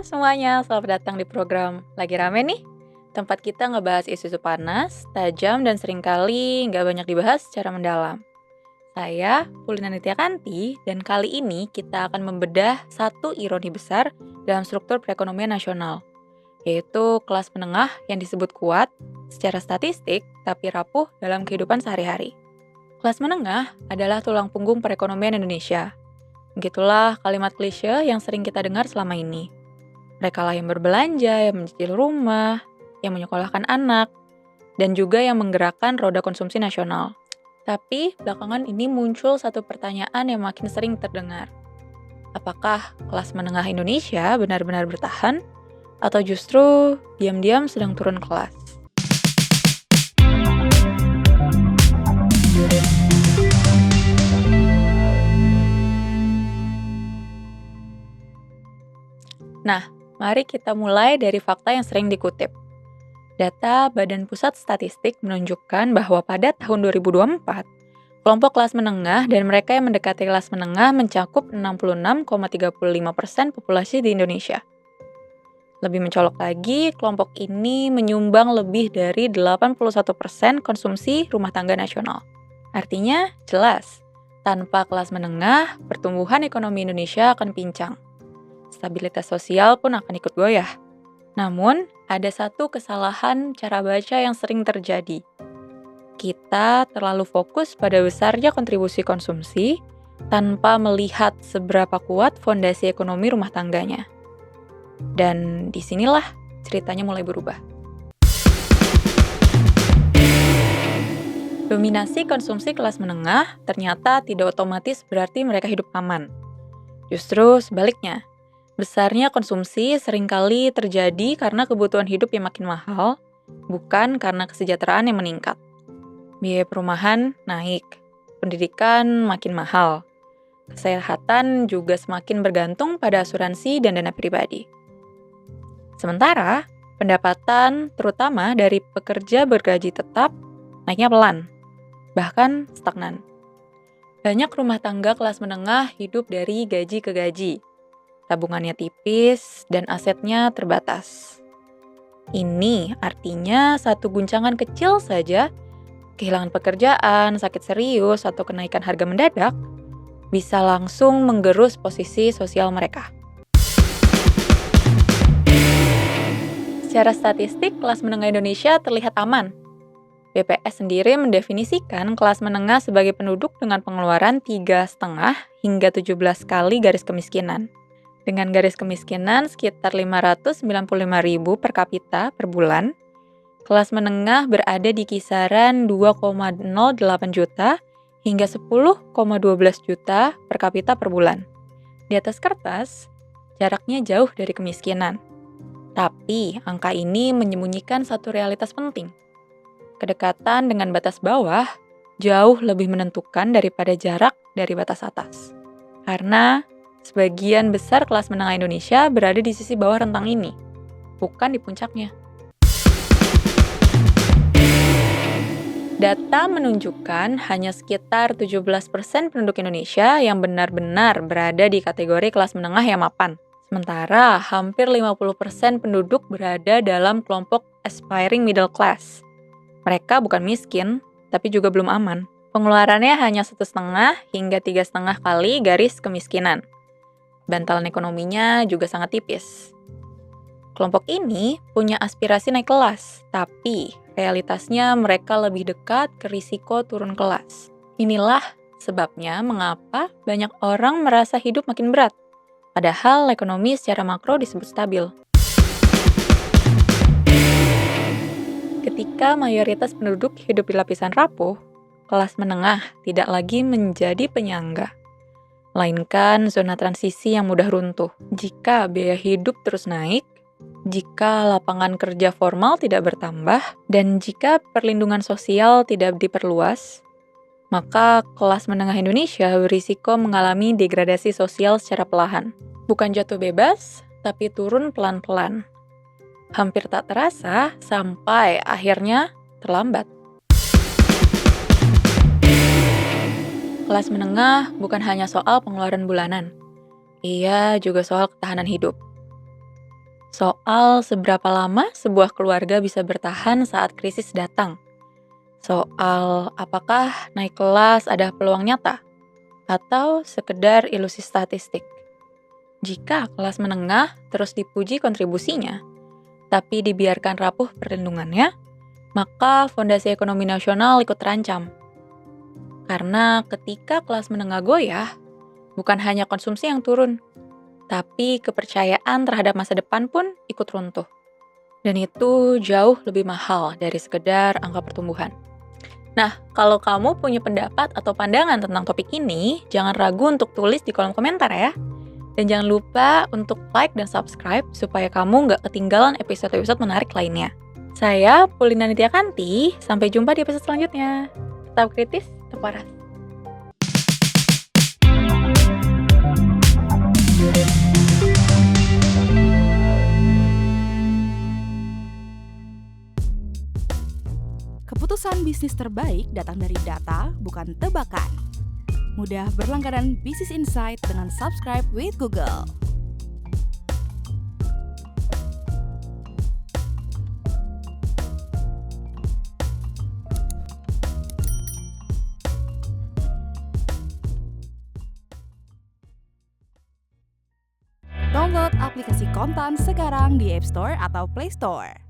Halo semuanya, selamat datang di program Lagi Rame nih. Tempat kita ngebahas isu-isu panas, tajam, dan seringkali nggak banyak dibahas secara mendalam. Saya, Pulina Nitya Kanti, dan kali ini kita akan membedah satu ironi besar dalam struktur perekonomian nasional, yaitu kelas menengah yang disebut kuat secara statistik tapi rapuh dalam kehidupan sehari-hari. Kelas menengah adalah tulang punggung perekonomian Indonesia. Begitulah kalimat klise yang sering kita dengar selama ini. Mereka lah yang berbelanja, yang mencicil rumah, yang menyekolahkan anak, dan juga yang menggerakkan roda konsumsi nasional. Tapi belakangan ini muncul satu pertanyaan yang makin sering terdengar. Apakah kelas menengah Indonesia benar-benar bertahan, atau justru diam-diam sedang turun kelas? Nah, mari kita mulai dari fakta yang sering dikutip. Data Badan Pusat Statistik menunjukkan bahwa pada tahun 2024, kelompok kelas menengah dan mereka yang mendekati kelas menengah mencakup 66,35% populasi di Indonesia. Lebih mencolok lagi, kelompok ini menyumbang lebih dari 81% konsumsi rumah tangga nasional. Artinya, jelas, tanpa kelas menengah, pertumbuhan ekonomi Indonesia akan pincang. Stabilitas sosial pun akan ikut goyah. Namun, ada satu kesalahan cara baca yang sering terjadi. Kita terlalu fokus pada besarnya kontribusi konsumsi tanpa melihat seberapa kuat fondasi ekonomi rumah tangganya. Dan disinilah ceritanya mulai berubah. Dominasi konsumsi kelas menengah ternyata tidak otomatis berarti mereka hidup aman. Justru sebaliknya. Besarnya konsumsi seringkali terjadi karena kebutuhan hidup yang makin mahal, bukan karena kesejahteraan yang meningkat. Biaya perumahan naik, pendidikan makin mahal, kesehatan juga semakin bergantung pada asuransi dan dana pribadi. Sementara, pendapatan terutama dari pekerja bergaji tetap naiknya pelan, bahkan stagnan. Banyak rumah tangga kelas menengah hidup dari gaji ke gaji. Tabungannya tipis, dan asetnya terbatas. Ini artinya satu guncangan kecil saja, kehilangan pekerjaan, sakit serius, atau kenaikan harga mendadak, bisa langsung menggerus posisi sosial mereka. Secara statistik, kelas menengah Indonesia terlihat aman. BPS sendiri mendefinisikan kelas menengah sebagai penduduk dengan pengeluaran 3,5 hingga 17 kali garis kemiskinan. Dengan garis kemiskinan sekitar 595.000 per kapita per bulan, kelas menengah berada di kisaran 2,08 juta hingga 10,12 juta per kapita per bulan. Di atas kertas, jaraknya jauh dari kemiskinan. Tapi angka ini menyembunyikan satu realitas penting. Kedekatan dengan batas bawah jauh lebih menentukan daripada jarak dari batas atas. Karena sebagian besar kelas menengah Indonesia berada di sisi bawah rentang ini, bukan di puncaknya. Data menunjukkan hanya sekitar 17% penduduk Indonesia yang benar-benar berada di kategori kelas menengah yang mapan. Sementara hampir 50% penduduk berada dalam kelompok aspiring middle class. Mereka bukan miskin, tapi juga belum aman. Pengeluarannya hanya 1,5 hingga 3,5 kali garis kemiskinan. Bantalan ekonominya juga sangat tipis. Kelompok ini punya aspirasi naik kelas, tapi realitasnya mereka lebih dekat ke risiko turun kelas. Inilah sebabnya mengapa banyak orang merasa hidup makin berat, padahal ekonomi secara makro disebut stabil. Ketika mayoritas penduduk hidup di lapisan rapuh, kelas menengah tidak lagi menjadi penyangga, melainkan zona transisi yang mudah runtuh. Jika biaya hidup terus naik, jika lapangan kerja formal tidak bertambah, dan jika perlindungan sosial tidak diperluas, maka kelas menengah Indonesia berisiko mengalami degradasi sosial secara perlahan. Bukan jatuh bebas, tapi turun pelan-pelan. Hampir tak terasa sampai akhirnya terlambat. Kelas menengah bukan hanya soal pengeluaran bulanan, ia juga soal ketahanan hidup. Soal seberapa lama sebuah keluarga bisa bertahan saat krisis datang. Soal apakah naik kelas ada peluang nyata atau sekedar ilusi statistik. Jika kelas menengah terus dipuji kontribusinya, tapi dibiarkan rapuh perlindungannya, maka fondasi ekonomi nasional ikut terancam. Karena ketika kelas menengah goyah, bukan hanya konsumsi yang turun, tapi kepercayaan terhadap masa depan pun ikut runtuh. Dan itu jauh lebih mahal dari sekedar angka pertumbuhan. Nah, kalau kamu punya pendapat atau pandangan tentang topik ini, jangan ragu untuk tulis di kolom komentar ya. Dan jangan lupa untuk like dan subscribe supaya kamu nggak ketinggalan episode-episode menarik lainnya. Saya Pulina Nitya Kanti, sampai jumpa di episode selanjutnya. Tetap kritis, tetap waras. Keputusan bisnis terbaik datang dari data, bukan tebakan. Mudah berlangganan Business Insight dengan subscribe with Google. Download aplikasi Kontan sekarang di App Store atau Play Store.